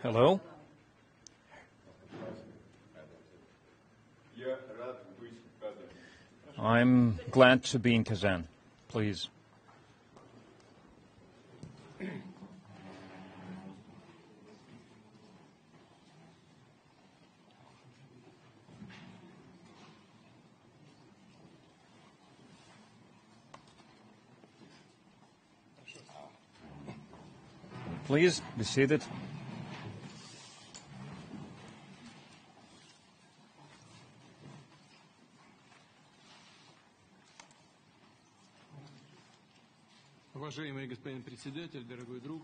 Hello. I'm glad to be in Kazan. Please. Please be seated.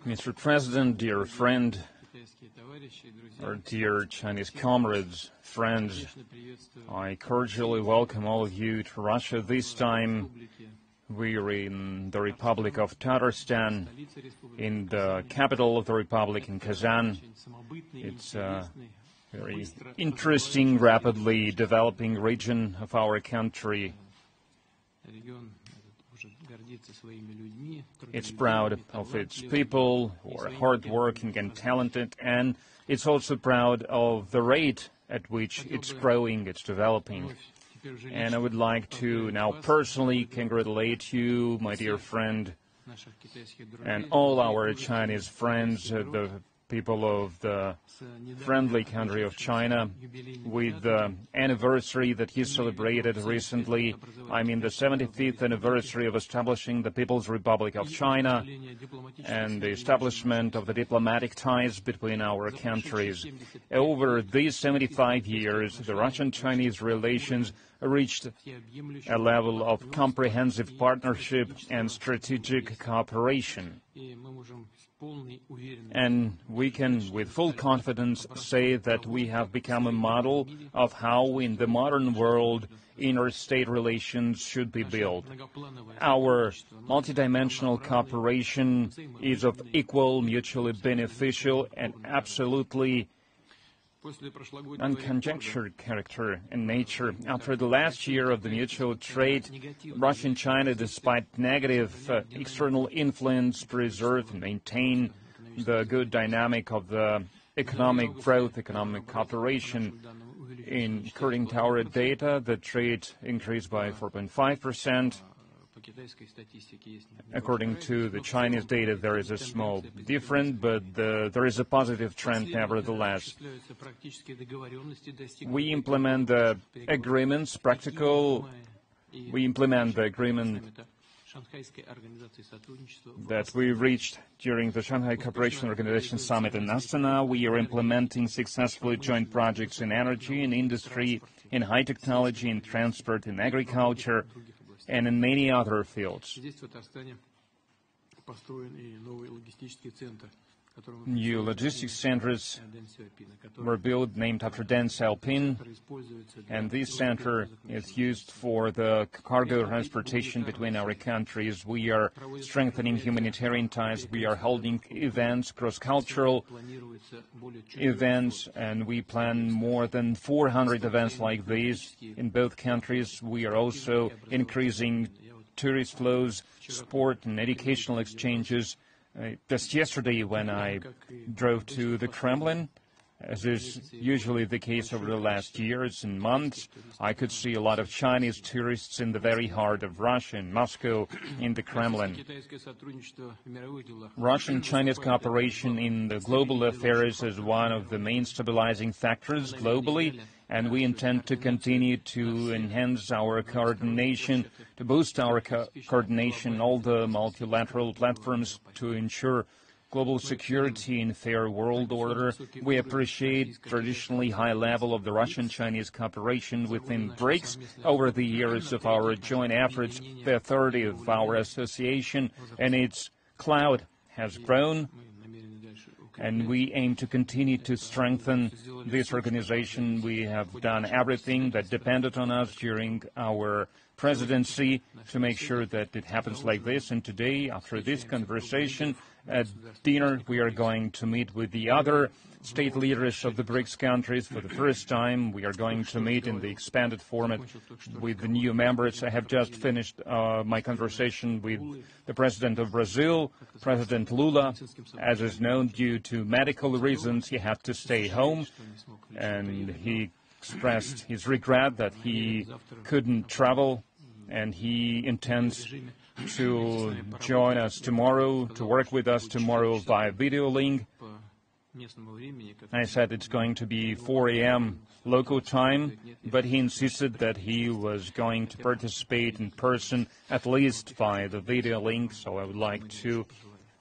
Mr. President, dear friend, or dear Chinese comrades, friends, I cordially welcome all of you to Russia. This time we're in the Republic of Tatarstan, in the capital of the Republic, in Kazan. It's a very interesting, rapidly developing region of our country. It's proud of its people who are hardworking and talented, and it's also proud of the rate at which it's growing, it's developing. And I would like to now personally congratulate you, my dear friend, and all our Chinese friends, the people of the friendly country of China, with the anniversary that you celebrated recently. I mean the 75th anniversary of establishing the People's Republic of China and the establishment of the diplomatic ties between our countries. Over these 75 years, the Russian-Chinese relations reached a level of comprehensive partnership and strategic cooperation. And we can, with full confidence, say that we have become a model of how, in the modern world, interstate relations should be built. Our multidimensional cooperation is of equal, mutually beneficial, and absolutely unconjectured character and nature. After the last year of the mutual trade, Russia and China, despite negative external influence, preserve and maintain the good dynamic of the economic growth, economic cooperation. According to our data, the trade increased by 4.5%. According to the Chinese data, there is a small difference, but there is a positive trend nevertheless. We implement the agreements, we implement the agreement that we reached during the Shanghai Cooperation Organization Summit in Astana. We are implementing successfully joint projects in energy, in industry, in high technology, in transport, in agriculture, and in many other fields. New logistics centers were built named after Deng Xiaoping, and this center is used for the cargo transportation between our countries. We are strengthening humanitarian ties. We are holding events, cross-cultural events, and we plan more than 400 events like these in both countries. We are also increasing tourist flows, sport and educational exchanges. Just yesterday, when I drove to the Kremlin, As is usually the case over the last years and months, I could see a lot of Chinese tourists in the very heart of Russia, in Moscow, in the Kremlin. Russian-Chinese cooperation in the global affairs is one of the main stabilizing factors globally, and we intend to continue to enhance our coordination, to boost our coordination in all the multilateral platforms to ensure global security and fair world order. We appreciate traditionally high level of the Russian-Chinese cooperation within BRICS. Over the years of our joint efforts, the authority of our association and its clout has grown, and we aim to continue to strengthen this organization. We have done everything that depended on us during our presidency to make sure that it happens like this. And today, after this conversation, at dinner, we are going to meet with the other state leaders of the BRICS countries for the first time. We are going to meet in the expanded format with the new members. I have just finished my conversation with the President of Brazil, President Lula. As is known, due to medical reasons, he had to stay home, and he expressed his regret that he couldn't travel, and he intends to join us tomorrow, to work with us tomorrow via video link. I said it's going to be 4 a.m. local time, but he insisted that he was going to participate in person, at least via the video link, so I would like to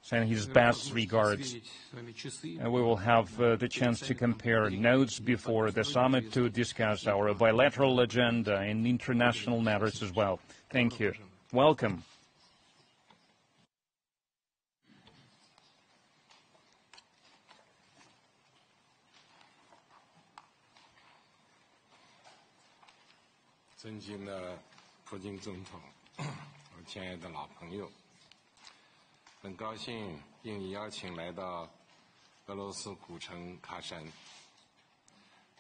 send his best regards. And we will have the chance to compare notes before the summit to discuss our bilateral agenda and international matters as well. Thank you. Welcome.尊敬的普京总统，我亲爱的老朋友，很高兴应你邀请来到俄罗斯古城喀山，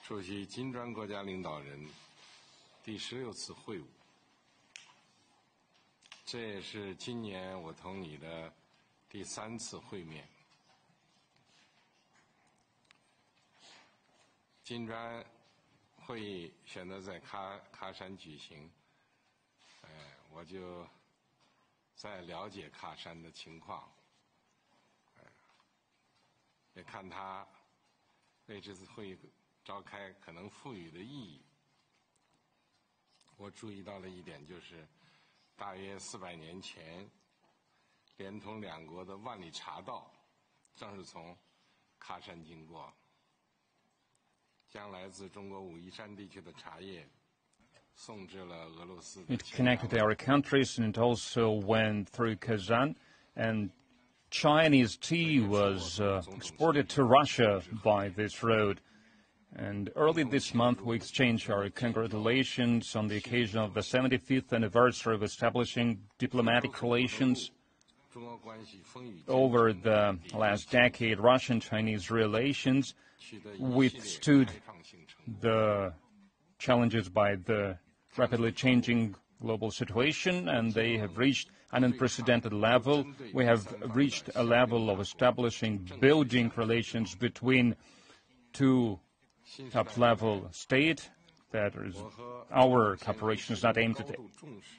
出席金砖国家领导人第16次会晤。这也是今年我同你的第3次会面。金砖会议选择在喀山举行，我就在了解喀山的情况，也看他为这次会议召开可能赋予的意义。我注意到了一点，就是大约400年前，连通两国的万里茶道正是从喀山经过。将来自中国武夷山地区的茶叶送至了俄罗斯。It connected our countries, and it also went through Kazan, and Chinese tea was exported to Russia by this road. And early this month, we exchanged our congratulations on the occasion of the 75th anniversary of establishing diplomatic relations. Over the last decade, Russian-Chinese relations withstood the challenges by the rapidly changing global situation, and they have reached an unprecedented level. We have reached a level of establishing, building relations between two top-level states. That is, our cooperation is not aimed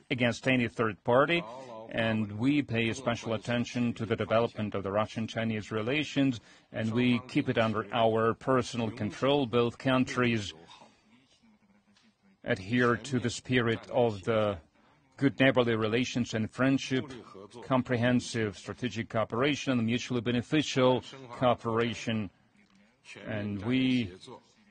against any third party, and we pay special attention to the development of the Russian-Chinese relations, and we keep it under our personal control. Both countries adhere to the spirit of the good neighborly relations and friendship, comprehensive strategic cooperation, and mutually beneficial cooperation, and we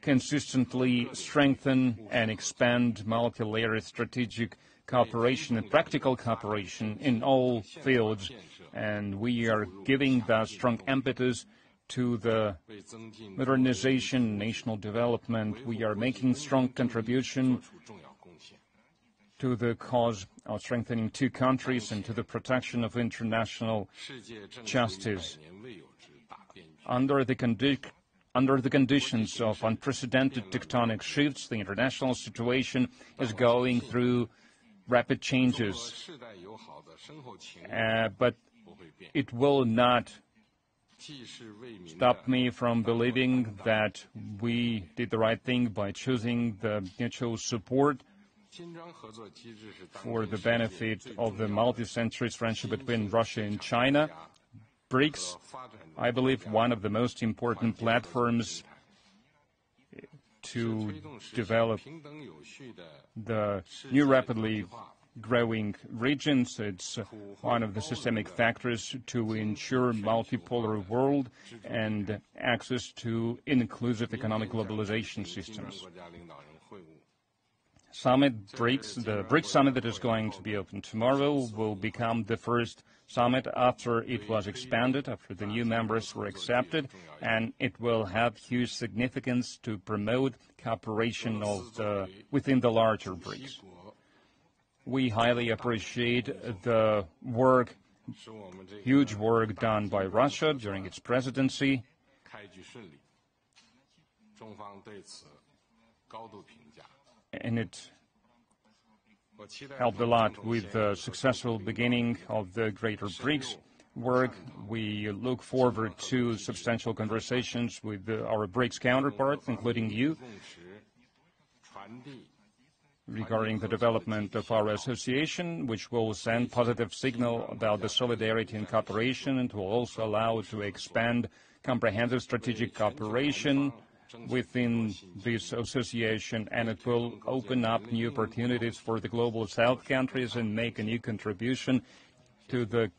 consistently strengthen and expand multilayered strategic cooperation and practical cooperation in all fields, and we are giving the strong impetus to the modernization, national development. We are making strong contribution to the cause of strengthening two countries and to the protection of international justice. Under the conditions of unprecedented tectonic shifts, the international situation is going through rapid changes, but it will not stopped me from believing that we did the right thing by choosing the mutual support for the benefit of the multi-century friendship between Russia and China. BRICS, I believe, one of the most important platforms to develop the new rapidly growing regions. It's one of the systemic factors to ensure multipolar world and access to inclusive economic globalization systems. Summit BRICS, the BRICS summit that is going to be open tomorrow, will become the first summit after it was expanded, after the new members were accepted, and it will have huge significance to promote cooperation within the larger BRICS. We highly appreciate the work, huge work done by Russia during its presidency, and it helped a lot with the successful beginning of the greater BRICS work. We look forward to substantial conversations with our BRICS counterparts, including you, regarding the development of our association, which will send positive signal about the solidarity and cooperation, and will also allow to expand comprehensive strategic cooperation within this association, and it will open up new opportunities for the global South countries and make a new contribution to the